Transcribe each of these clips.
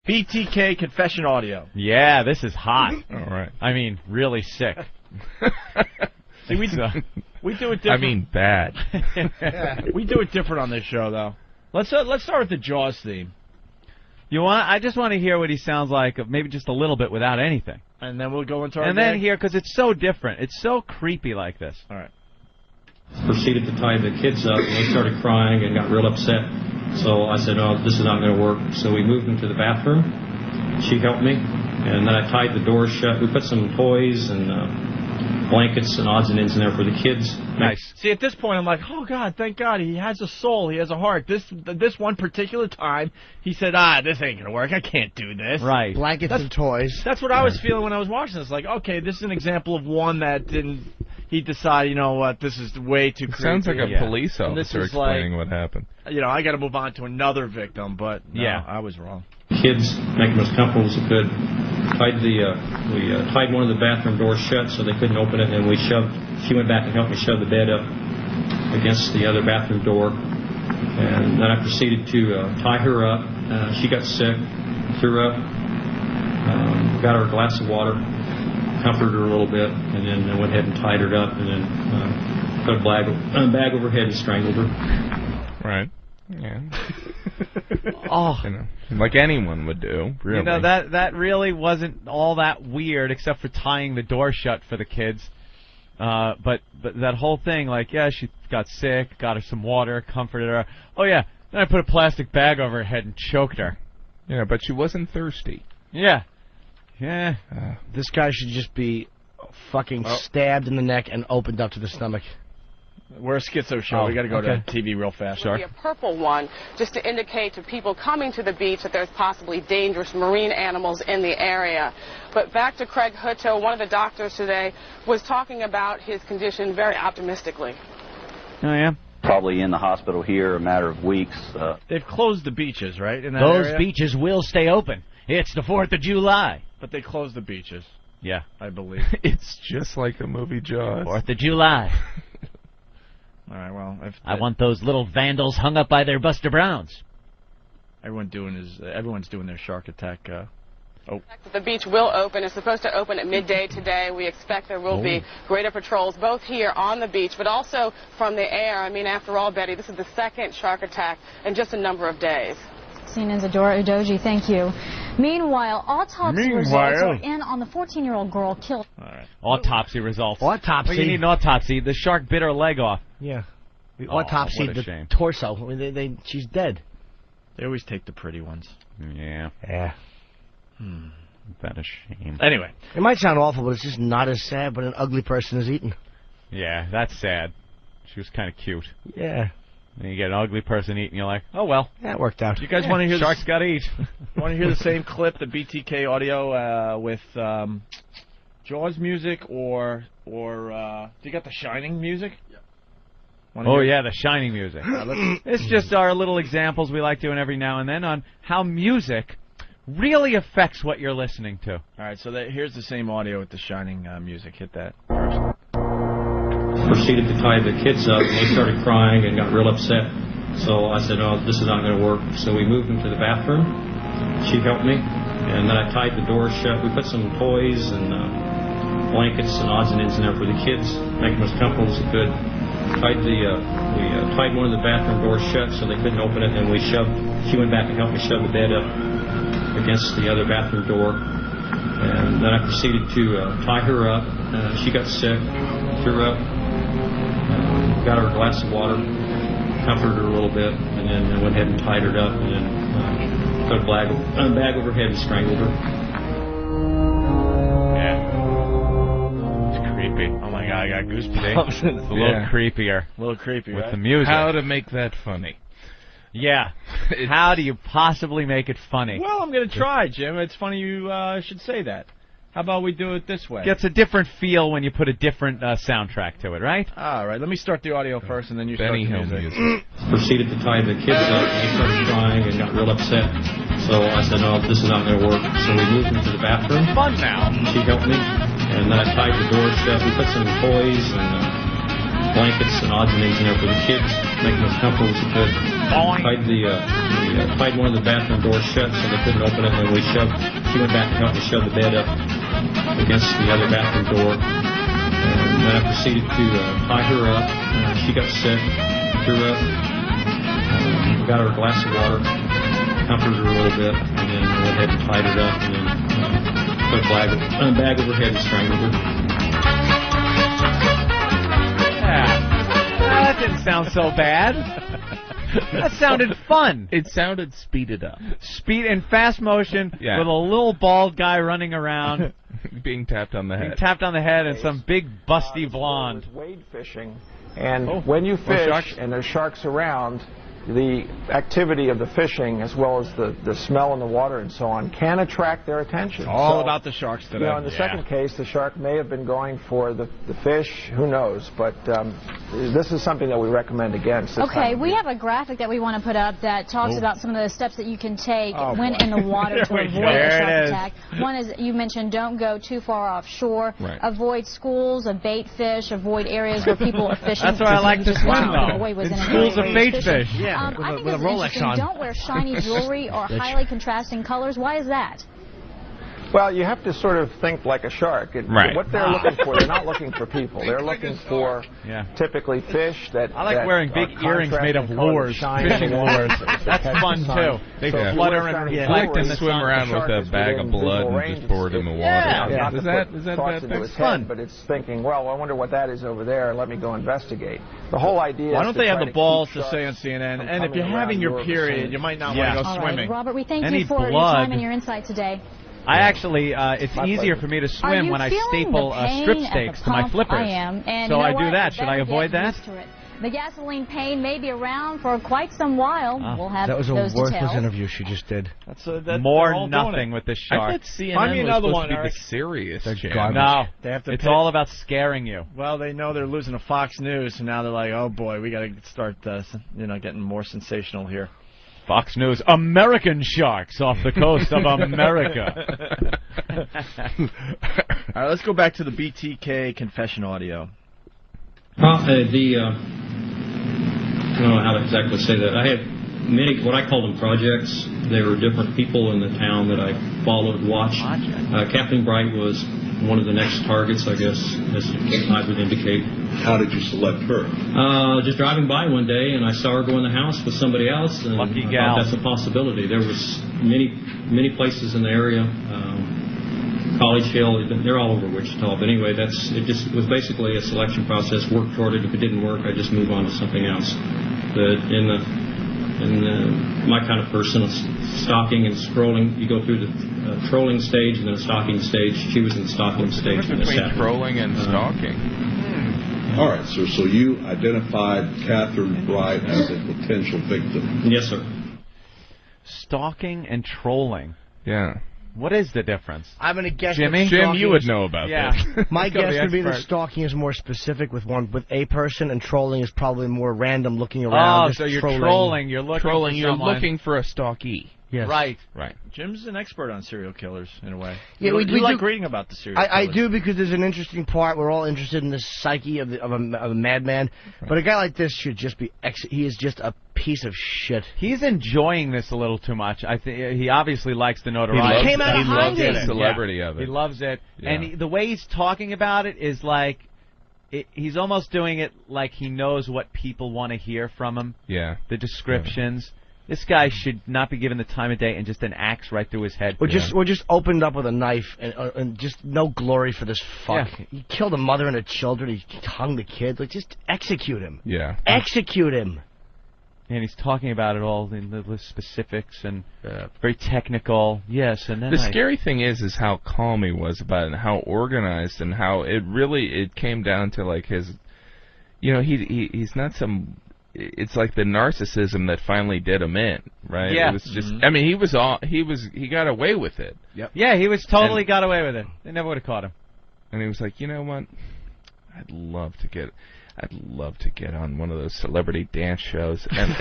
BTK confession audio. Yeah, this is hot. All right. I mean, really sick. See, we do it different. I mean, bad. We do it different on this show, though. Let's start with the Jaws theme. You want? I just want to hear what he sounds like, maybe just a little bit without anything. And then we'll go into our And then here, because it's so different. It's so creepy like this. All right. Proceeded to tie the kids up, and they started crying and got real upset. So I said, oh, this is not going to work. So we moved them to the bathroom. She helped me, and then I tied the door shut. We put some toys and blankets and odds and ends in there for the kids. Nice. See, at this point, I'm like, oh, God, thank God. He has a soul. He has a heart. This one particular time, he said, this ain't going to work. I can't do this. Right. Blankets and toys. That's what I was feeling when I was watching this. Like, okay, this is an example of one that didn't... He decided, you know what, this is way too creepy. Sounds like a police officer explaining what happened. You know, I got to move on to another victim, but no, I was wrong. Kids, make them as comfortable as we could. We tied one of the bathroom doors shut so they couldn't open it, and she went back and helped me shove the bed up against the other bathroom door. And then I proceeded to tie her up. She got sick, threw up, got her a glass of water, comforted her a little bit, and then I went ahead and tied her up, and then put a bag over her head and strangled her. Right. Yeah. Oh. You know, like anyone would do, really. You know, that really wasn't all that weird, except for tying the door shut for the kids. But that whole thing, like, yeah, she got sick, got her some water, comforted her. Oh, yeah, then I put a plastic bag over her head and choked her. Yeah, but she wasn't thirsty. Yeah. Yeah. This guy should just be fucking stabbed in the neck and opened up to the stomach. We're a schizo show. We got to go to TV real fast. Be a purple one, just to indicate to people coming to the beach that there's possibly dangerous marine animals in the area. But back to Craig Hutto, one of the doctors today was talking about his condition very optimistically. Oh, yeah? Probably in the hospital here a matter of weeks. They've closed the beaches, right? In that Those area? beaches will stay open. It's the 4th of July. But they closed the beaches. Yeah. I believe. It's just like the movie Jaws. 4th of July. All right, well, I want those little vandals hung up by their Buster Browns. Everyone's doing their shark attack. The beach will open. It's supposed to open at midday today. We expect there will be greater patrols both here on the beach, but also from the air. I mean, after all, Betty, this is the second shark attack in just a number of days. CNN's Adora Udoji, thank you. Meanwhile, autopsy results are in on the 14-year-old girl killed. All right. Autopsy results. Autopsy? Well, you need an autopsy. The shark bit her leg off. Yeah. We what autopsied a the shame. torso. I mean, she's dead. They always take the pretty ones. Yeah. Yeah. That a shame. Anyway. It might sound awful, but it's just not as sad when an ugly person is eaten. Yeah, that's sad. She was kind of cute. Yeah. And you get an ugly person eaten, you're like, oh, well. That worked out. You guys want to hear Sharks got to eat. Want to hear the same clip, the BTK audio with Jaws music or do you got the Shining music? Yeah. Oh, yeah, the Shining music. It's just our little examples we like doing every now and then on how music really affects what you're listening to. All right, so here's the same audio with the Shining music. Hit that first. Proceeded to tie the kids up, and they started crying and got real upset. So I said, oh, this is not going to work. So we moved them to the bathroom. She helped me, and then I tied the door shut. We put some toys and blankets and odds and ends in there for the kids, make them as comfortable as we could. We tied one of the bathroom doors shut so they couldn't open it, and she went back and helped me shove the bed up against the other bathroom door. And then I proceeded to tie her up. She got sick, threw up, got her a glass of water, comforted her a little bit, and then went ahead and tied her up, and then put a bag over her head and strangled her. Yeah. It's creepy. Oh my God, I got goosebumps. It's a little creepier. A little creepy, with right? the music. How to make that funny. Yeah. How do you possibly make it funny? Well, I'm going to try, Jim. It's funny you should say that. How about we do it this way? Gets a different feel when you put a different soundtrack to it, right? All right. Let me start the audio first, and then you start the music. Proceeded to tie the kids up, and they started crying and got real upset. So I said, no, this is not going to work. So we moved them to the bathroom. Fun now. She helped me, and then I tied the door shut. We put some toys and blankets and odds and ends in there for the kids, make them as comfortable as we could. Tied one of the bathroom doors shut so they couldn't open it, and she went back to help me shove the bed up against the other bathroom door. And then I proceeded to tie her up. She got sick, threw up. Got her a glass of water, comforted her a little bit, and then went ahead and tied her up, and then put a bag over her head and strangled her. Yeah. That didn't sound so bad. That sounded fun. It sounded speeded up. Speed in fast motion with a little bald guy running around. Being tapped on the head. Being tapped on the head and some big busty blonde. Wade fishing. And when you fish and there's sharks around, the activity of the fishing, as well as the smell in the water and so on, can attract their attention. It's all about the sharks today. You know, in the second case, the shark may have been going for the fish. Who knows? But this is something that we recommend against. Okay, we have a graphic that we want to put up that talks about some of the steps that you can take when in the water to avoid a shark attack. One is, you mentioned, don't go too far offshore. Right. Avoid schools of bait fish. Avoid areas where people are fishing. That's why I like to swim, though. In schools of bait fish. Yeah. I think this is interesting. Don't wear shiny jewelry or highly contrasting colors. Why is that? Well, you have to sort of think like a shark. What they're looking for, they're not looking for people. They're looking for typically fish that. I like wearing big earrings made of lures, fishing lures. That's fun too. They flutter and reflect in the swim around with a bag of blood and just pour it in the water. Yeah. Is that a bad thing? It's fun, but it's thinking, well, I wonder what that is over there. Let me go investigate. The whole idea. Why don't they have the balls to say on CNN? And if you're having your period, you might not want to go swimming. Robert, we thank you for your time and your insight today. I actually, it's easier for me to swim when I staple strip steaks to my flippers. I am. And so you know I do what? that. Should I avoid that? The gasoline pain may be around for quite some while. We'll have those details. That was a worthless interview she just did. More nothing with this shark. I thought CNN Find me another was one, supposed to be Eric. the serious They're channel. No, they have to it's all about scaring you. Well, they know they're losing to Fox News, and now they're like, oh boy, we got to start, getting more sensational here. Fox News, American sharks off the coast of America. All right, let's go back to the BTK confession audio. Well, I don't know how to exactly say that. I had many, what I call them projects. There were different people in the town that I followed, watched. Kathleen Bright was one of the next targets, I guess, as I would indicate. How did you select her? Just driving by one day, and I saw her go in the house with somebody else, and Lucky I gal. thought that's a possibility. There was many places in the area. College Hill, they're all over Wichita. But anyway, it was basically a selection process. Worked toward it. If it didn't work, I just move on to something else. But my kind of person, stalking and scrolling. You go through the trolling stage and then a stalking stage. She was in the stalking stage. What's the difference between trolling and stalking? All right, sir. So you identified Catherine Bright as a potential victim. Yes, sir. Stalking and trolling. Yeah. What is the difference? I'm going to guess. Jimmy? Jim, you would know about this. My guess would be that stalking is more specific with a person, and trolling is probably more random, looking around. Oh, so you're trolling. You're looking for You're someone. looking for a stalkie. Yes. Right. Jim's an expert on serial killers, in a way. Yeah, we like do, reading about the serial killers. I do, because there's an interesting part. We're all interested in the psyche of a madman. Right. But a guy like this should just be... he is just a piece of shit. He's enjoying this a little too much. I think he obviously likes the notoriety. He loves the celebrity of it. He loves it. Yeah. And the way he's talking about it is like... he's almost doing it like he knows what people want to hear from him. Yeah. The descriptions. Yeah. This guy should not be given the time of day and just an axe right through his head. Or just opened up with a knife and just no glory for this fuck. Yeah. He killed a mother and her children. He hung the kids. Like, just execute him. Yeah. Execute him. And he's talking about it all in the specifics and very technical. Yes, and then the scary thing is how calm he was about it, and how organized, and how it came down to like his, he's not some. It's like the narcissism that finally did him in, right? Yeah. It was just. I mean, he got away with it. Yep. Yeah, he was totally got away with it. They never would have caught him. And he was like, you know what? I'd love to get on one of those celebrity dance shows. And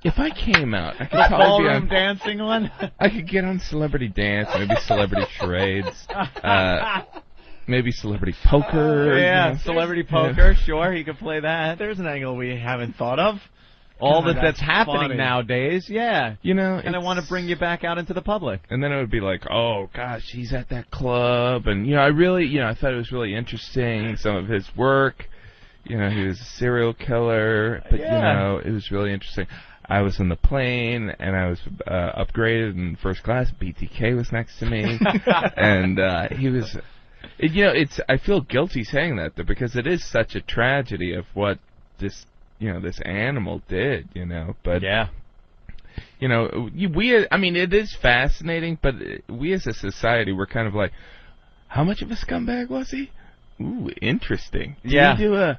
if I came out, I could probably be on dancing one. I could get on Celebrity Dance, maybe Celebrity Charades. Maybe celebrity poker. Yeah, celebrity poker. Sure, he could play that. There's an angle we haven't thought of. All God, that's happening funny. nowadays, yeah. You know, and I want to bring you back out into the public. And then it would be like, oh gosh, he's at that club, and I thought it was really interesting. Some of his work, he was a serial killer, but it was really interesting. I was on the plane, and I was upgraded in first class. BTK was next to me, and he was. I feel guilty saying that though, because it is such a tragedy of what this animal did, but it is fascinating, but we as a society, we're kind of like, how much of a scumbag was he? Ooh, interesting. Did he do a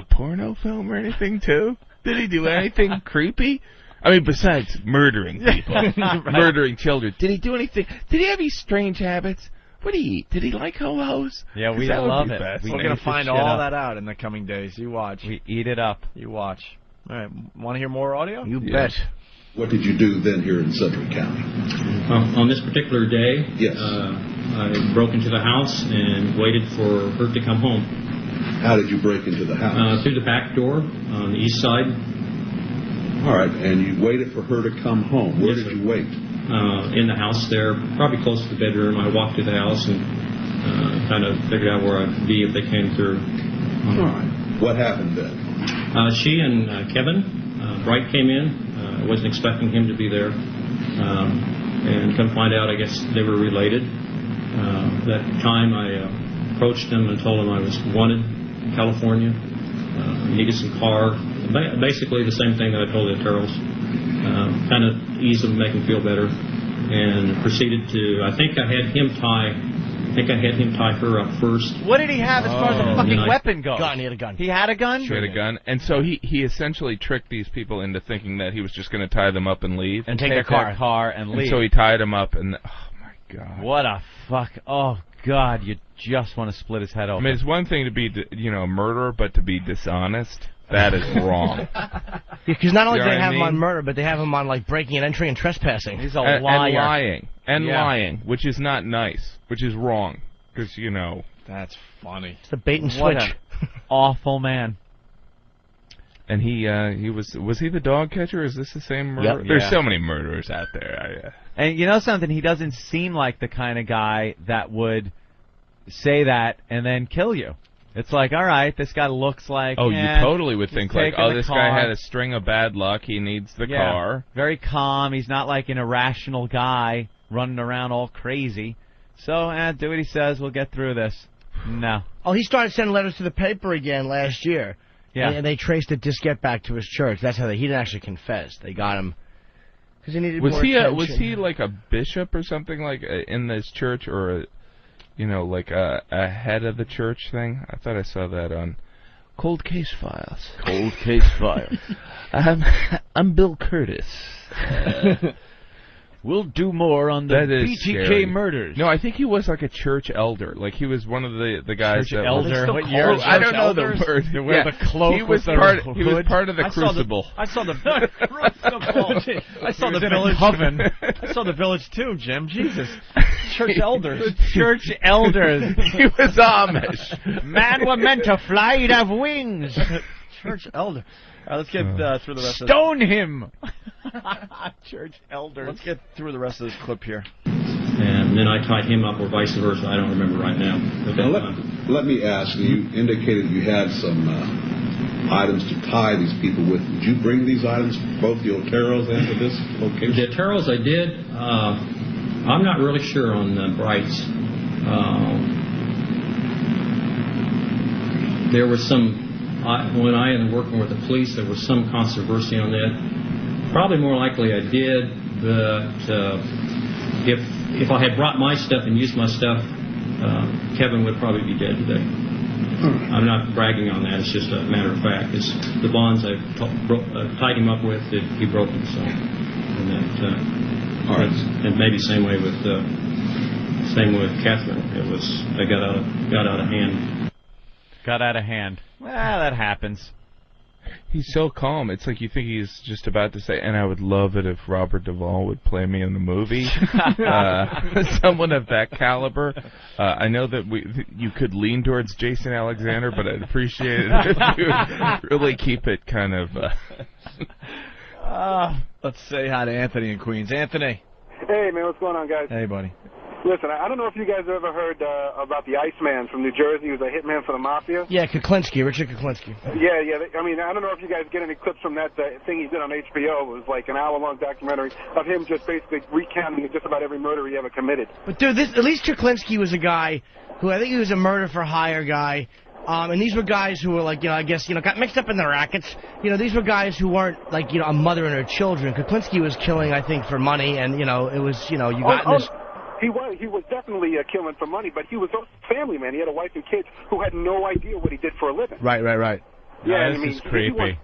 porno film or anything too? Did he do anything creepy? I mean, besides murdering people, murdering children, did he do anything? Did he have any strange habits? What did he eat? Did he like ho-hos? Yeah, we love it. We're going to find all that out in the coming days. You watch. We eat it up. You watch. All right. Want to hear more audio? You bet. What did you do then here in Sedgwick County? On this particular day, yes. I broke into the house and waited for her to come home. How did you break into the house? Through the back door on the east side. All right, and you waited for her to come home. Where did you wait? In the house there, probably close to the bedroom. I walked through the house and kind of figured out where I'd be if they came through. All right. What happened then? She and Kevin Bright came in. I wasn't expecting him to be there. And come find out, I guess they were related. That time I approached him and told him I was wanted in California. Needed some car. Basically the same thing that I told the Terrells. Kind of ease them, make them feel better, and proceeded to. I think I had him tie her up first. What did he have as far as the fucking weapon goes? Gun. He had a gun. He had a gun. He had a gun, and so he essentially tricked these people into thinking that he was just going to tie them up and leave, and take their car and leave. And so he tied them up, and oh my god, what a fuck! Oh god, you just want to split his head open. I mean, it's one thing to be a murderer, but to be dishonest. That is wrong. Because not only do they have him on murder, but they have him on like breaking and entering and trespassing. He's a liar. And lying, which is not nice, which is wrong. Because that's funny. It's the bait and switch. What an awful man. And he was he the dog catcher? Or is this the same murderer? Yep. There's so many murderers out there. And you know something? He doesn't seem like the kind of guy that would say that and then kill you. It's like, all right, this guy looks like... Oh, you totally would think like, oh, this guy had a string of bad luck. He needs the car. Very calm. He's not like an irrational guy running around all crazy. So, do what he says. We'll get through this. No. Oh, he started sending letters to the paper again last year. Yeah. And they traced the diskette back to his church. That's how he didn't actually confess. They got him because he needed more attention. Was he like a bishop or something like in this church, or like a head of the church thing? I thought I saw that on Cold Case Files. Cold Case Files. I'm Bill Curtis. We'll do more on the BTK murders. No, I think he was like a church elder. Like he was one of the guys. Church elder. What year? I don't know the word. They wear the cloak. He was part of the Crucible. I saw the Crucible. I saw the village. Coven. I saw the village too, Jim. Jesus. Church elders. Church elders. He was Amish. Man were meant to fly, he'd have wings. Church elder. All right, let's get through the rest of Stone him! Church elders. Let's get through the rest of this clip here. And then I tied him up, or vice versa. I don't remember right now. Let me ask you, indicated you had some items to tie these people with. Did you bring these items, both the Oteros and to this location? The Oteros I did. I'm not really sure on the Brights. There was some... when I am working with the police, there was some controversy on that. Probably more likely I did, but if I had brought my stuff and used my stuff, Kevin would probably be dead today. I'm not bragging on that. It's just a matter of fact. It's the bonds I tied him up with that he broke them. So, and that, all right. And maybe same way with Catherine. It was got out of hand. Got out of hand. Well, that happens. He's so calm. It's like you think he's just about to say, and I would love it if Robert Duvall would play me in the movie. Someone of that caliber. I know that you could lean towards Jason Alexander, but I'd appreciate it if you would really keep it kind of... Let's say hi to Anthony in Queens. Anthony. Hey, man, what's going on, guys? Hey, buddy. Listen, I don't know if you guys have ever heard about the Iceman from New Jersey. He was a hitman for the Mafia. Yeah, Kuklinski, Richard Kuklinski. Yeah. I mean, I don't know if you guys get any clips from that thing he did on HBO. It was like an hour-long documentary of him just basically recounting just about every murder he ever committed. But, dude, at least Kuklinski was a guy who, I think he was a murder-for-hire guy. And these were guys who were like, I guess, got mixed up in the rackets. These were guys who weren't like, a mother and her children. Kuklinski was killing, I think, for money, and, it was, you got this... He was definitely killing for money, but he was also a family man. He had a wife and kids who had no idea what he did for a living. Right. Yeah, this is creepy.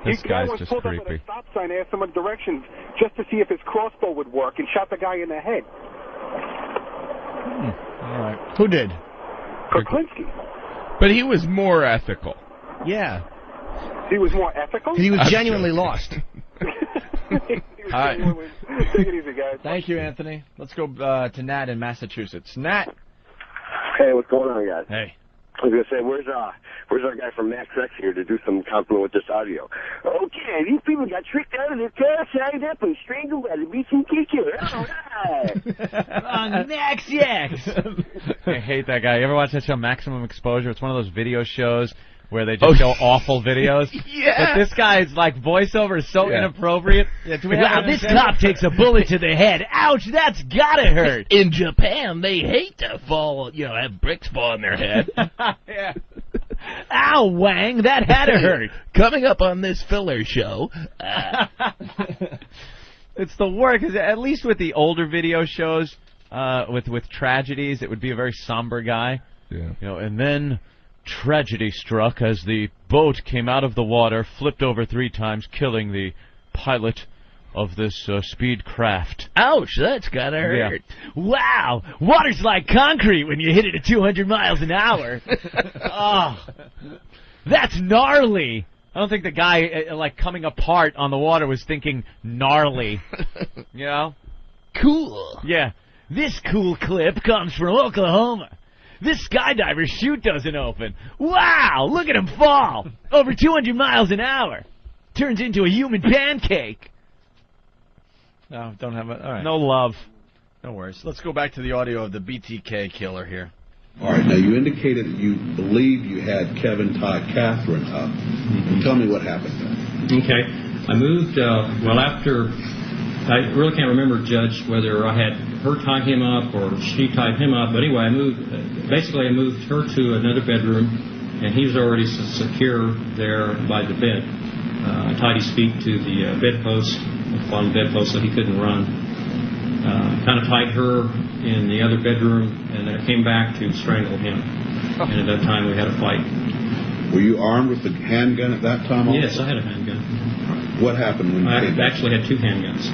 This guy's just pulled creepy. Up at a stop sign, asked him directions just to see if his crossbow would work, and shot the guy in the head. All right. Who did? Kuklinski. But he was more ethical. Yeah. He was more ethical? He was genuinely lost. All right. Take it easy, guys. Thank you, Anthony. Let's go to Nat in Massachusetts. Nat. Hey, what's going on, guys? Hey. I was going to say, where's our guy from Max X here to do some compliment with this audio? Okay, these people got tricked out of their car, signed up, and strangled by the BTK. All right. On Max X. I hate that guy. You ever watch that show, Maximum Exposure? It's one of those video shows where they just show awful videos. Yeah. But this guy's voiceover is so inappropriate. Wow, this cop takes a bullet to the head. Ouch, that's gotta hurt. In Japan, they hate to fall, have bricks fall on their head. Yeah. Ow, Wang, that had to hurt. Coming up on this filler show. It's the worst, because at least with the older video shows, with tragedies, it would be a very somber guy. Yeah. And then... tragedy struck as the boat came out of the water, flipped over 3 times, killing the pilot of this speed craft. Ouch, that's gotta hurt. Yeah. Wow, water's like concrete when you hit it at 200 miles an hour. Oh, that's gnarly. I don't think the guy, coming apart on the water was thinking gnarly. Cool. Yeah. This cool clip comes from Oklahoma. This skydiver's chute doesn't open. Wow, look at him fall. Over 200 miles an hour. Turns into a human pancake. No, don't have it. All right. No love. No worries. Let's go back to the audio of the BTK killer here. All right, now you indicated that you believe you had Kevin tie Catherine up. Tell me what happened then. Okay. I moved, after... I really can't remember, Judge, whether I had her tie him up or she tied him up. But anyway, I moved her to another bedroom, and he was already secure there by the bed. I tied his feet to the bedpost, the bottom bedpost, so he couldn't run. Kind of tied her in the other bedroom, and then I came back to strangle him. And at that time, we had a fight. Were you armed with the handgun at that time also? Yes, I had a handgun. What happened when you came back? I actually had 2 handguns.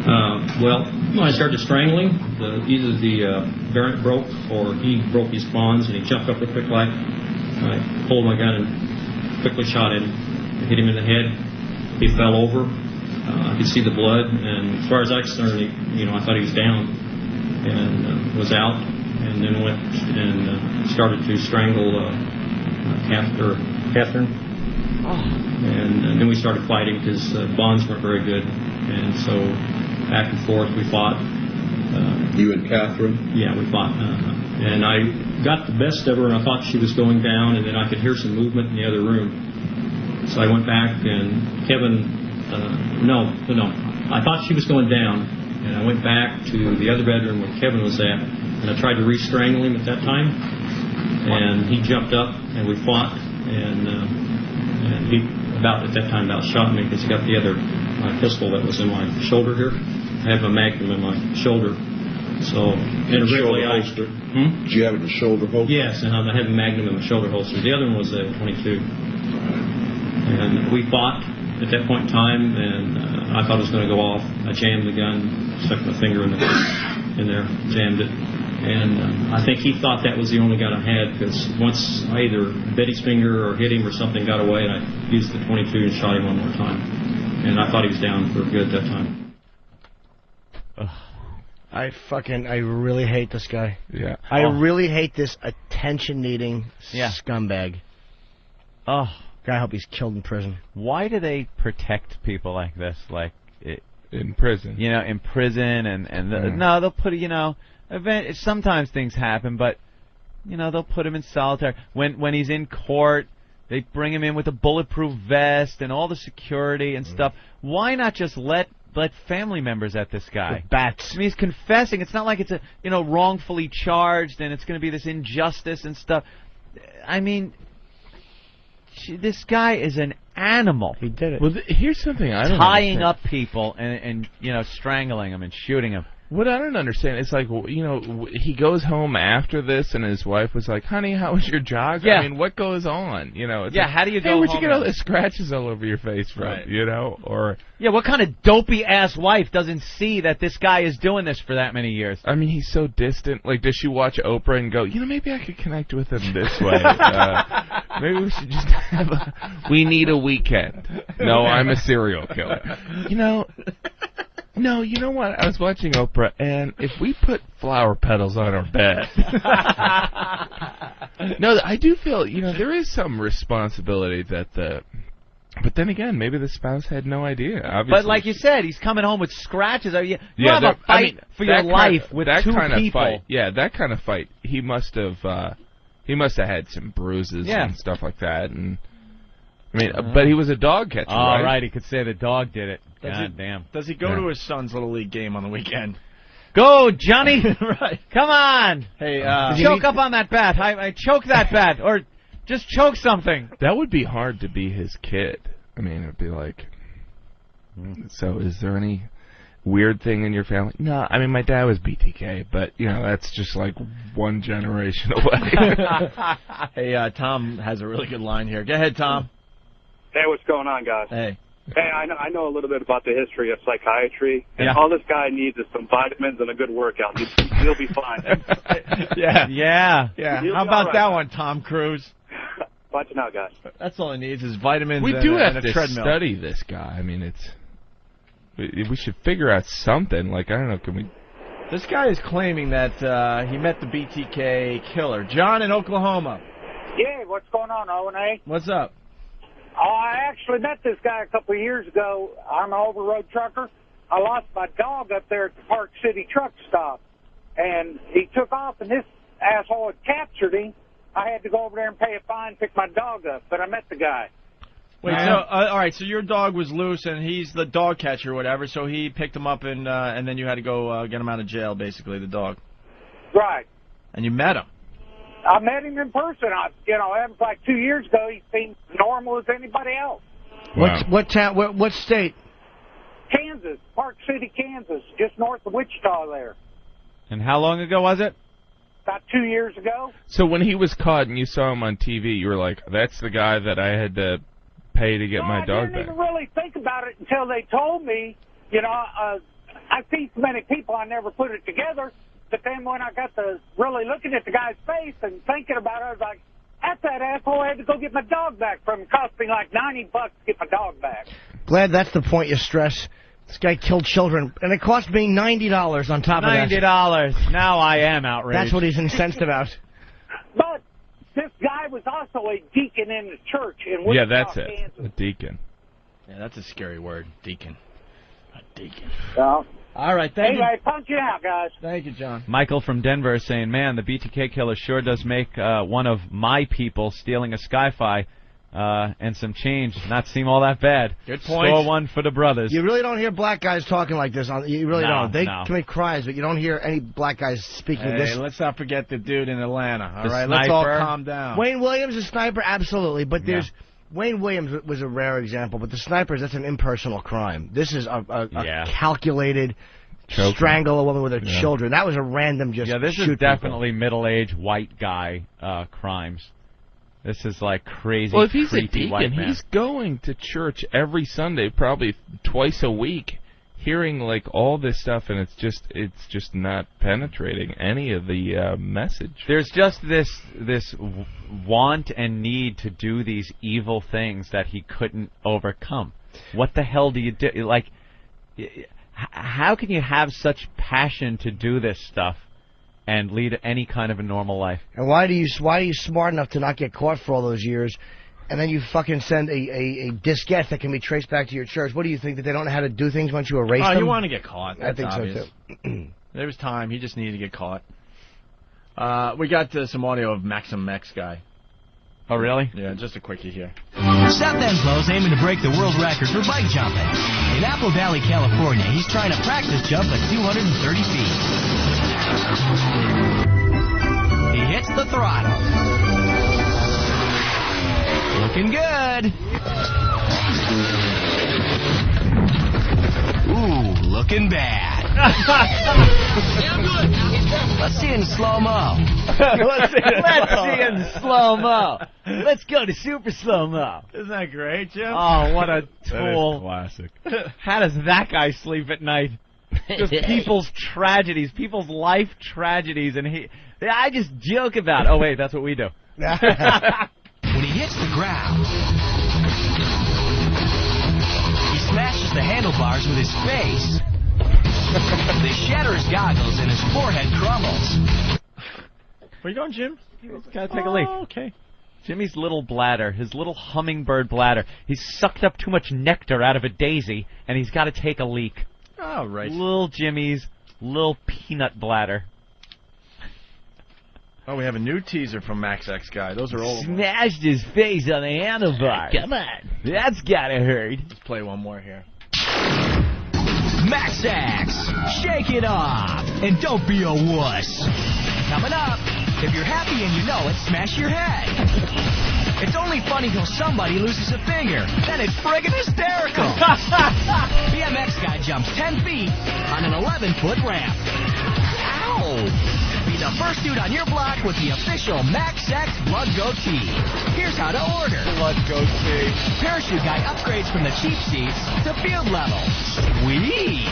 When I started strangling, either the barrett broke or he broke his bonds, and he jumped up real quick like. I pulled my gun and quickly shot him. I hit him in the head. He fell over. I could see the blood, and as far as I was concerned, I thought he was down and was out, and then went and started to strangle Catherine. And then we started fighting because bonds weren't very good, and so back and forth we fought. You and Catherine? Yeah, we fought. And I got the best of her, and I thought she was going down, and then I could hear some movement in the other room. So I went back, and Kevin, I thought she was going down, and I went back to the other bedroom where Kevin was at, and I tried to re-strangle him at that time, and he jumped up, and we fought, and he at that time shot me because he got the other pistol that was in my shoulder here. I had my Magnum in my shoulder. So, and shoulder holster? Did you have it in the shoulder holster? Yes, and I had a Magnum in my shoulder holster. The other one was a 22. And we fought at that point in time, and I thought it was going to go off. I jammed the gun, stuck my finger in there, jammed it, And I think he thought that was the only gun I had, because once I either bit his finger or hit him or something, got away, and I used the .22 and shot him one more time. And I thought he was down for good that time. I really hate this guy. Yeah. I really hate this attention-needing scumbag. Oh. I hope he's killed in prison. Why do they protect people like this? Like in prison. You know, in prison, no, they'll put sometimes things happen, but you know, they'll put him in solitary. When he's in court, they bring him in with a bulletproof vest and all the security and stuff. Why not just let family members at this guy? With bats. I mean, he's confessing. It's not like it's wrongfully charged and it's going to be this injustice and stuff. I mean, this guy is an animal. He did it. Well, here's something I don't tying up people and strangling them and shooting them. What I don't understand is, like, he goes home after this, and his wife was like, "Honey, how was your jog?" Yeah. I mean, what goes on? It's yeah. like, How do you go? Hey, where'd home you get all the scratches all over your face from? Right. Or yeah, what kind of dopey ass wife doesn't see that this guy is doing this for that many years? I mean, he's so distant. Like, does she watch Oprah and go, maybe I could connect with him this way? Maybe we should just we need a weekend. No, I'm a serial killer. No, you know what? I was watching Oprah, and if we put flower petals on our bed... No, I do feel, there is some responsibility that But then again, maybe the spouse had no idea, obviously. But like you said, he's coming home with scratches. You have a fight for your life with two people. Fight, that kind of fight, he must have had some bruises and stuff like that, and... I mean, but he was a dog catcher, right? Right, he could say the dog did it. God damn. Does he go to his son's Little League game on the weekend? Go, Johnny! Right. Come on! Hey, choke up on that bat. I choke that bat. Or just choke something. That would be hard to be his kid. I mean, it would be like... So, is there any weird thing in your family? No, I mean, my dad was BTK, but, that's just like one generation away. Hey, Tom has a really good line here. Go ahead, Tom. Hey, what's going on, guys? Hey. Hey, I know a little bit about the history of psychiatry, and all this guy needs is some vitamins and a good workout. He'll be fine. Yeah. How about that one, Tom Cruise? Watch it out, guys. That's all he needs is vitamins we and do and have a to treadmill. Study this guy. I mean, we should figure out something. Like, I don't know, can we... This guy is claiming that he met the BTK killer. John in Oklahoma. Yeah, what's going on, O&A? What's up? Oh, I actually met this guy a couple of years ago. I'm an over-road trucker. I lost my dog up there at the Park City truck stop, and he took off, and this asshole had captured him. I had to go over there and pay a fine, pick my dog up, but I met the guy. Wait, so all right, so your dog was loose, and he's the dog catcher or whatever, so he picked him up, and then you had to go get him out of jail, basically, the dog. Right. And you met him. I met him in person. That was like 2 years ago. He seemed normal as anybody else. Wow. What town? What state? Kansas, Park City, Kansas, just north of Wichita there. And how long ago was it? About 2 years ago. So when he was caught and you saw him on TV, you were like, that's the guy that I had to pay to get my dog back. I didn't even really think about it until they told me. I've seen so many people, I never put it together. But then when I got to really looking at the guy's face and thinking about it, I was like, that's that asshole. I had to go get my dog back from him. It cost me like $90 to get my dog back. Glad that's the point you stress. This guy killed children, and it cost me $90 on top of that. $90. Now I am outraged. That's what he's incensed about. But this guy was also a deacon in the church in Wichita, that's it. Kansas. A deacon. Yeah, that's a scary word, deacon. A deacon. Well, all right, thank you. Anyway, punch you out, guys. Thank you, John. Michael from Denver is saying, man, the BTK killer sure does make one of my people stealing a Sky-Fi and some change not seem all that bad. Good point. Score one for the brothers. You really don't hear black guys talking like this. You really don't. They no. commit crimes, but you don't hear any black guys speaking this. Hey, let's not forget the dude in Atlanta, all The right? sniper. Let's all calm down. Wayne Williams, a sniper, absolutely, but there's... Wayne Williams was a rare example, but the snipers, that's an impersonal crime. This is a calculated strangle a woman with her children. That was a random just this shoot is definitely middle-aged white guy crimes. This is like crazy, well, if he's a creepy white deacon, man. he's going to church every Sunday, probably twice a week. hearing like all this stuff, and it's just not penetrating any of the message. There's just this want and need to do these evil things that he couldn't overcome. What the hell do you do? Like, how can you have such passion to do this stuff and lead any kind of a normal life? And why are you smart enough to not get caught for all those years? And then you fucking send a diskette that can be traced back to your church. What do you think, that they don't know how to do things once you erase them? Oh, you want to get caught. That's I think obvious. so, too. There was time. He just needed to get caught. We got some audio of Maxim X guy. Oh, really? Yeah, just a quickie here. Seth Enslow's aiming to break the world record for bike jumping. In Apple Valley, California, he's trying to practice jump at 230 feet. He hits the throttle. Looking good. Ooh, looking bad. Let's see in slow-mo. Let's see in slow-mo. Let's go to super slow-mo. Isn't that great, Jim? Oh, what a tool. Classic. How does that guy sleep at night? Just people's tragedies, people's life tragedies, and I just joke about it. Oh, wait, that's what we do. When he hits the ground, he smashes the handlebars with his face. They shatter his goggles and his forehead crumbles. Where you going, Jim? Gotta take a leak. Okay. Jimmy's little bladder, his little hummingbird bladder, he's sucked up too much nectar out of a daisy, and he's got to take a leak. Oh, right. Little Jimmy's little peanut bladder. Oh, we have a new teaser from Max X guy. Those are old. Smashed his face on the handlebars. Come on. That's gotta hurt. Let's play one more here. Max X, shake it off, and don't be a wuss. Coming up, if you're happy and you know it, smash your head. It's only funny till somebody loses a finger. Then it's friggin' hysterical. BMX guy jumps 10 feet on an 11-foot ramp. Ow! Be the first dude on your block with the official Max X Blood Goatee. Here's how to order. Blood Goatee. Parachute guy upgrades from the cheap seats to field level. Sweet!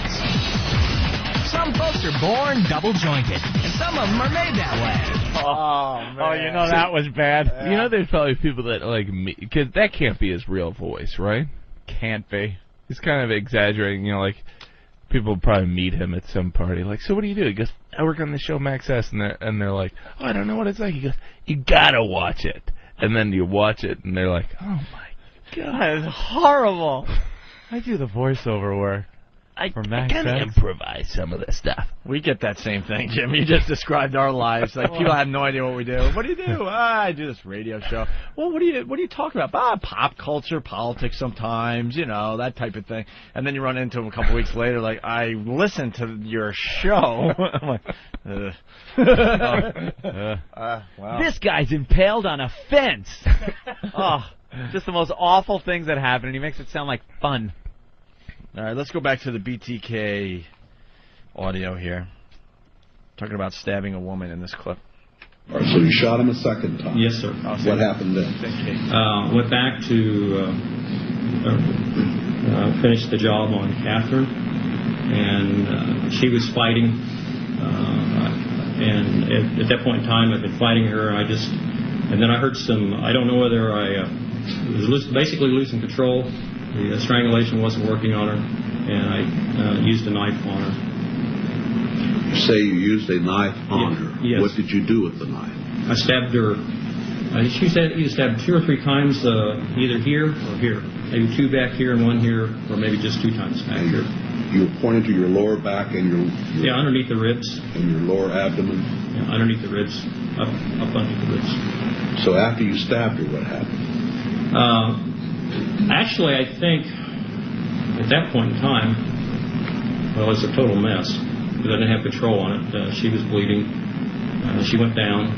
Some folks are born double-jointed, and some of them are made that way. Oh, man. Oh, you know that was bad. You know, there's probably people that like me, because that can't be his real voice, right? Can't be. He's kind of exaggerating, you know, like people probably meet him at some party. Like, so what do you do? He goes, I work on the show Max S, and they're like, oh, I don't know what it's like. He goes, you gotta watch it. And then you watch it, and they're like, oh my God, it's horrible. I do the voiceover work. I can improvise some of this stuff. We get that same thing, Jim. You just described our lives. Like, people have no idea what we do. What do you do? I do this radio show. Well, what do you talk about? Pop culture, politics sometimes, you know, that type of thing. And then you run into them a couple weeks later, like, I listened to your show. I'm like, wow. This guy's impaled on a fence. Oh, just the most awful things that happen, and he makes it sound like fun. All right, let's go back to the BTK audio here. Talking about stabbing a woman in this clip. All right, so you shot him a second time? Yes, sir. What happened then? Went back to finish the job on Catherine, and she was fighting. And at that point in time, I'd been fighting her, and then I heard some, I don't know whether I was basically losing control. The strangulation wasn't working on her, and I used a knife on her. You say you used a knife on her. Yes. What did you do with the knife? I stabbed her. She said either stabbed 2 or 3 times, either here or here. Maybe 2 back here and 1 here, or maybe just 2 times back here. You were pointing to your lower back and your underneath the ribs. And your lower abdomen? Yeah, underneath the ribs. Up underneath the ribs. So after you stabbed her, what happened? Actually, I think at that point in time, well, it's a total mess because I didn't have control on it. She was bleeding. She went down.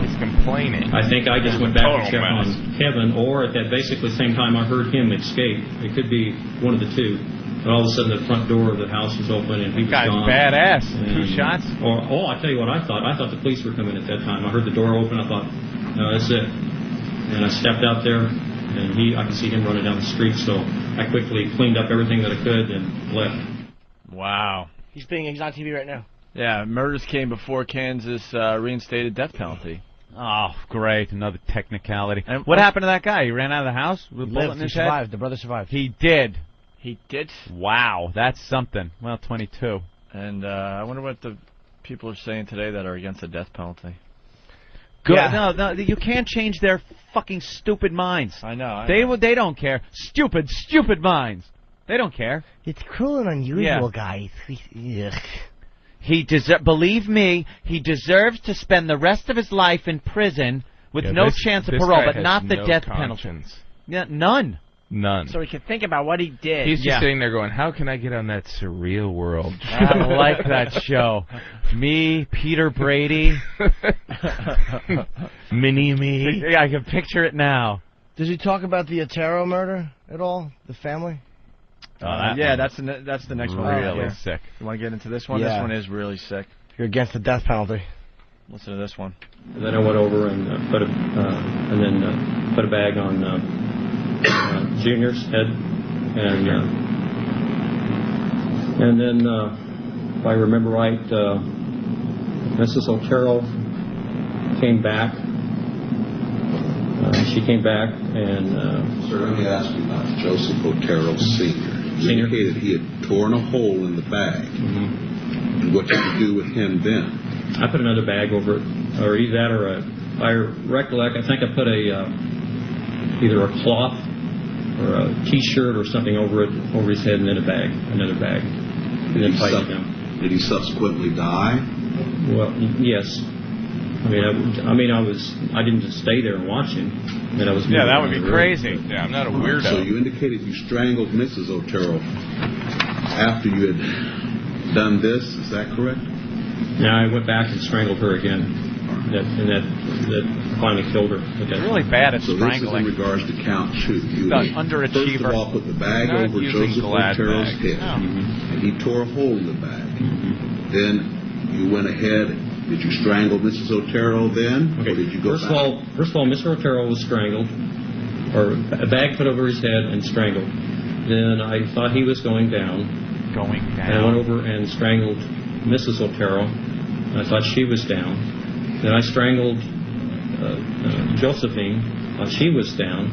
He's complaining. I think I just went back to check on Kevin, or at that basically same time I heard him escape. It could be one of the two. But all of a sudden the front door of the house was open and he was gone. Badass. And, 2 shots? I tell you what I thought. I thought the police were coming at that time. I heard the door open. I thought, no, that's it. And I stepped out there. and I could see him running down the street, so I quickly cleaned up everything that I could and left. Wow. He's on TV right now. Yeah, murders came before Kansas reinstated death penalty. Oh, great. Another technicality. And what happened to that guy? He ran out of the house with a bullet in his head? Survived. The brother survived. He did. He did? Wow, that's something. Well, 22. And I wonder what the people are saying today that are against the death penalty. Good. Yeah. No, you can't change their fucking stupid minds. I know. They don't care. Stupid minds. They don't care. It's cruel and unusual, guys. Believe me, he deserves to spend the rest of his life in prison with no chance of parole, but not the death penalty. Yeah, none. So he can think about what he did. He's just sitting there going, how can I get on that surreal world? I like that show. Me, Peter Brady. Mini-me. Yeah, I can picture it now. Does he talk about the Otero murder at all? The family? That's the next one. Really sick. You want to get into this one? Yeah. This one is really sick. You're against the death penalty. Listen to this one. And then I went over and put a bag on Junior's head, and then if I remember right, Mrs. Otero came back. She came back and. Sir, let me ask you about Joseph Otero Sr. You indicated he had torn a hole in the bag. And what did you do with him then? I put another bag over it, or either that, or I recollect. I think I put either a cloth or a T-shirt or something over his head, and then another bag, and then tightened him. Did he subsequently die? Well, yes. I didn't just stay there and watch him. That would be crazy. Yeah, I'm not a weirdo. So you indicated you strangled Mrs. Otero after you had done this. Is that correct? Yeah, I went back and strangled her again. That finally killed her. Really bad at so strangling. This is in regards to count 2. You underachiever. First of all, put the bag over Joseph Otero's head, and he tore a hole in the bag. Then you went ahead. Did you strangle Mrs. Otero then, or did you go First of all, Mr. Otero was strangled, or a bag put over his head and strangled. Then I thought he was going down. And I went over and strangled Mrs. Otero. And I thought she was down. Then I strangled Josephine. Thought she was down.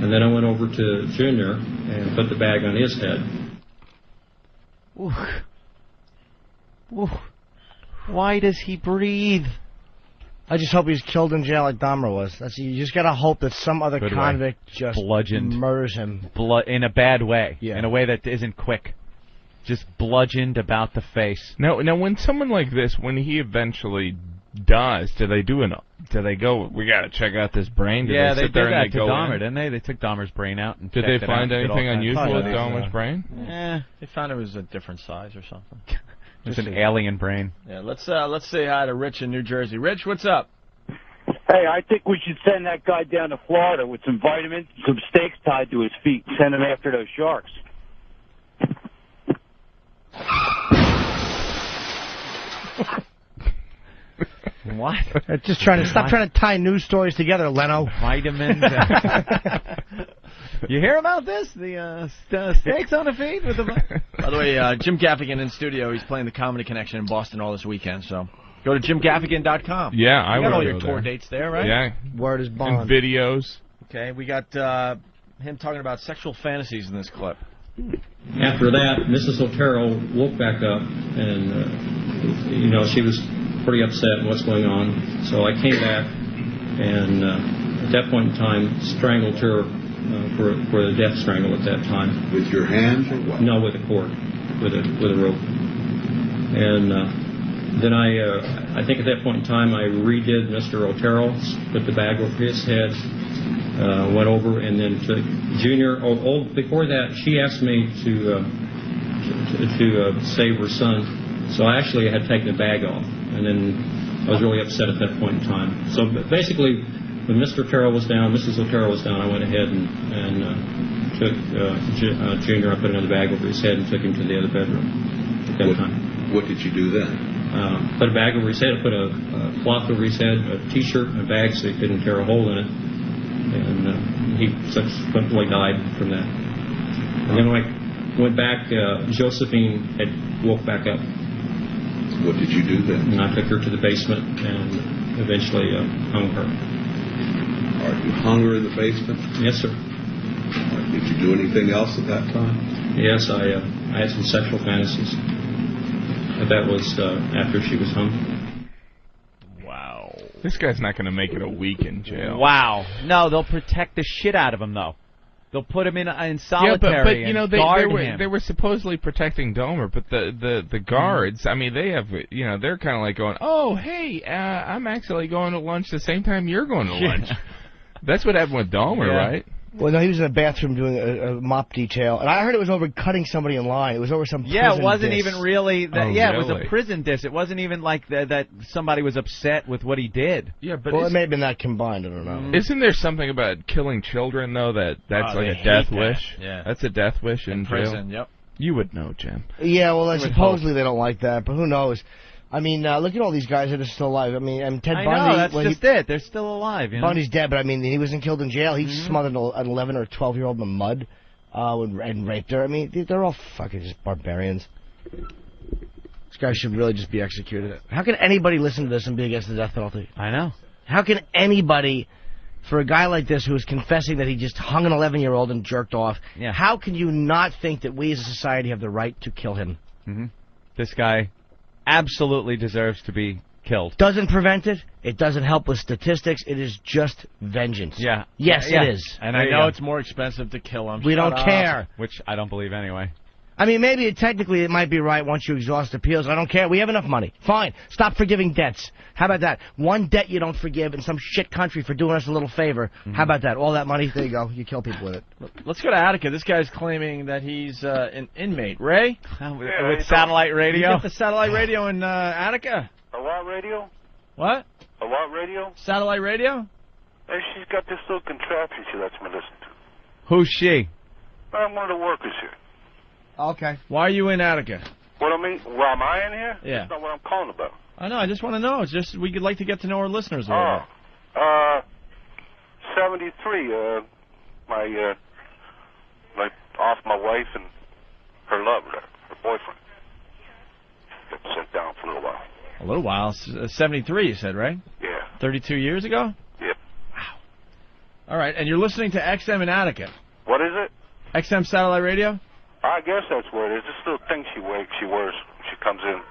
And then I went over to Junior and put the bag on his head. Why does he breathe? I just hope he's killed in jail like Dahmer was. You just gotta hope that some other convict just murders him. In a bad way. Yeah. In a way that isn't quick. Just bludgeoned about the face. Now, when someone like this, when he eventually dies, do they go, we gotta check out this brain? They did that to Dahmer, didn't they? They took Dahmer's brain out and did they find anything unusual with Dahmer's brain? They found it was a different size or something. It's an alien brain. Yeah, let's say hi to Rich in New Jersey. Rich, what's up? Hey, I think we should send that guy down to Florida with some vitamins, some stakes tied to his feet, and send him after those sharks. What? Just stop trying to tie news stories together, Leno. Vitamins. You hear about this? The stakes on the feet with the. By the way, Jim Gaffigan in studio. He's playing the Comedy Connection in Boston all this weekend. So go to JimGaffigan.com. Yeah, I got would all go your tour dates there, right? Yeah. Word is bond. And videos. Okay, we got him talking about sexual fantasies in this clip. After that, Mrs. Otero woke back up, and she was pretty upset with what's going on. So I came back, and at that point in time, strangled her for the death strangle at that time. With your hands or what? No, with a cord, with a rope. And then I think at that point in time, I redid Mr. Otero, put the bag over his head, went over, and then took Junior. Before that, she asked me to save her son, so I actually had taken the bag off, and then I was really upset at that point in time. So basically, when Mr. Otero was down, Mrs. Otero was down, I went ahead and took Junior. I put another bag over his head and took him to the other bedroom at that time. What did you do then? Put a bag over his head. I put a cloth over his head, a T-shirt, and a bag so he couldn't tear a hole in it. And he subsequently died from that. And then when I went back, Josephine had woke back up. What did you do then? And I took her to the basement and eventually hung her. All right, you hung her in the basement? Yes, sir. All right, did you do anything else at that time? Yes, I had some sexual fantasies. But that was after she was hung. Wow. This guy's not going to make it a week in jail. Wow. No, they'll protect the shit out of him, though. They'll put him in solitary you know, and guard him. They were supposedly protecting Dahmer, but the guards, I mean, they have, you know, they're kind of like going, oh, hey, I'm actually going to lunch the same time you're going to lunch. That's what happened with Dahmer, right? Well, no, he was in a bathroom doing a mop detail, and I heard it was over cutting somebody in line. It was over some prison it wasn't diss. even really. It really? was a prison diss. It wasn't even like that somebody was upset with what he did. Yeah, but it may have been that combined. I don't know. Isn't there something about killing children though that's like a death wish? Yeah, that's a death wish in prison. Jail? Yep. You would know, Jim. Yeah, well, supposedly they don't like that, but who knows? I mean, look at all these guys that are still alive. I mean, and Ted Bundy. I know, that's just it. They're still alive. You know? Bundy's dead, but I mean, he wasn't killed in jail. He smothered an 11 or 12-year-old in the mud and raped her. I mean, they're all fucking just barbarians. This guy should really just be executed. How can anybody listen to this and be against the death penalty? I know. How can anybody, for a guy like this who is confessing that he just hung an 11-year-old and jerked off, how can you not think that we as a society have the right to kill him? This guy absolutely deserves to be killed. Doesn't prevent it. It doesn't help with statistics. It is just vengeance. Yeah. Yes, it is. And I know it's more expensive to kill him. We don't care. Which I don't believe anyway. I mean, maybe technically it might be right once you exhaust appeals. I don't care. We have enough money. Fine. Stop forgiving debts. How about that? One debt you don't forgive in some shit country for doing us a little favor. How about that? All that money, there you go. You kill people with it. Let's go to Attica. This guy's claiming that he's an inmate. Ray? With satellite radio? You get the satellite radio in Attica? A what radio? What? A what radio? Satellite radio? Hey, she's got this little contraption she lets me listen to. Who's she? I'm one of the workers here. Okay. Why are you in Attica? What I mean? Why am I in here? Yeah. That's not what I'm calling about. I know. I just want to know. It's just we'd like to get to know our listeners a little bit. 73. My off my wife and her lover, her boyfriend, got sent down for a little while. A little while. 73, you said, right? Yeah. 32 years ago? Yep. Wow. All right. And you're listening to XM in Attica. What is it? XM satellite radio? I guess that's what it is. This little thing she wears when she comes in.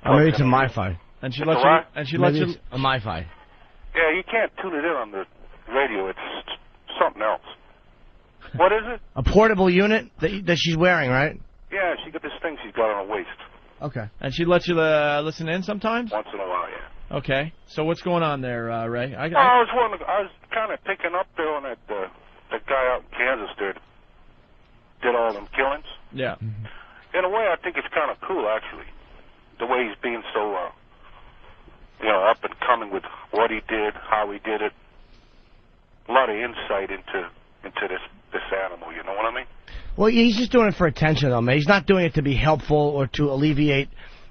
Oh, maybe it's a MiFi. And she lets you. And she lets you. A MiFi. Yeah, you can't tune it in on the radio. It's something else. What is it? A portable unit that she's wearing, right? Yeah, she got this thing she's got on her waist. Okay. And she lets you listen in sometimes? Once in a while, yeah. Okay. So what's going on there, Ray? I was kind of picking up there on that guy out in Kansas there that did all them killings. Yeah. In a way, I think it's kind of cool, actually. The way he's being so, up and coming with what he did, how he did it. A lot of insight into this animal, you know what I mean? Well, he's just doing it for attention, though, man. He's not doing it to be helpful or to alleviate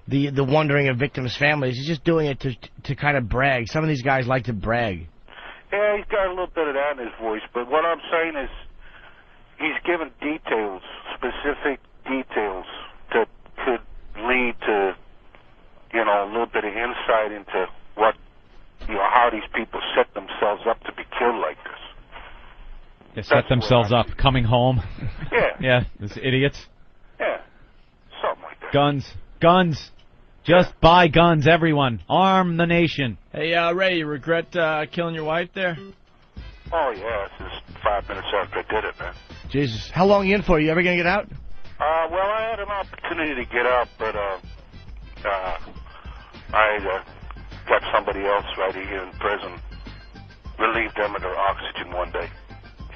the wondering of victims' families. He's just doing it to kind of brag. Some of these guys like to brag. Yeah, he's got a little bit of that in his voice, but what I'm saying is he's given details, specific details that could lead to, a little bit of insight into what, how these people set themselves up to be killed like this. They set themselves up, coming home. Yeah. Yeah, these idiots. Yeah, something like that. Guns. Just buy guns, everyone. Arm the nation. Hey, Ray, you regret killing your wife there? Oh, yeah, this is 5 minutes after I did it, man. Jesus. How long are you in for? You ever going to get out? Well, I had an opportunity to get out, but I got somebody else right here in prison, relieved them of their oxygen one day.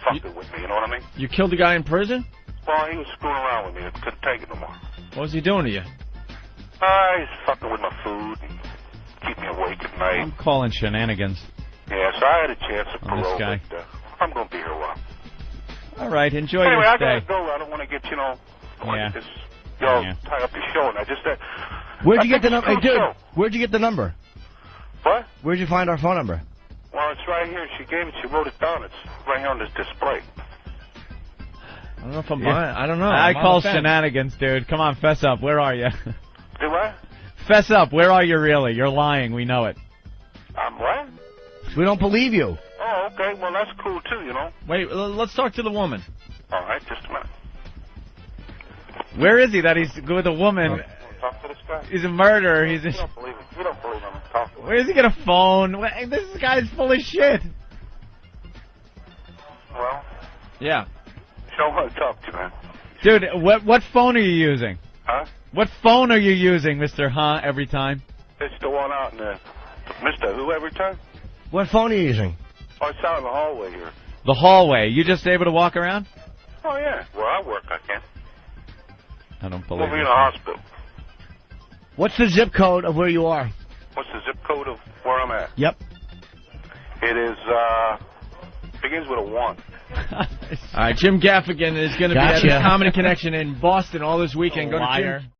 Fucked it with me, you know what I mean? You killed a guy in prison? Well, he was screwing around with me. I couldn't take it no more. What was he doing to you? He's fucking with my food and keep me awake at night. I'm calling shenanigans. Yeah, so I had a chance of on parole, this guy. but I'm going to be here a while. All right, enjoy anyway, your stay. I got to go. I don't want to get, tie up your show. And I just... Where'd you get the number? Hey, dude, where'd you get the number? What? Where'd you find our phone number? Well, it's right here. She gave it. She wrote it down. It's right here on this display. I don't know if I'm buying. I don't know. I call shenanigans, dude. Come on, fess up. Where are you? Do what? Fess up. Where are you really? You're lying. We know it. What? We don't believe you. Oh, okay. Well, that's cool, too, you know. Wait, let's talk to the woman. All right, just a minute. Where is he that he's with a woman? Talk to this guy. He's a murderer. You don't believe it. You don't believe him. Talk to him. Where does he get a phone? This guy's full of shit. Well. Yeah. Show him to talk to, man. Dude, what phone are you using? Huh? What phone are you using, Mr. Every time? It's the one out in the... Mr. Who every time? What phone are you using? Oh, it's out in the hallway here. The hallway. You just able to walk around? Oh, yeah. Where I work, I can. I don't believe We'll be it. in a hospital. What's the zip code of where you are? What's the zip code of where I'm at? Yep. It is, begins with a 1. All right, Jim Gaffigan is going to be at the Comedy Connection in Boston all this weekend. Go to Jim.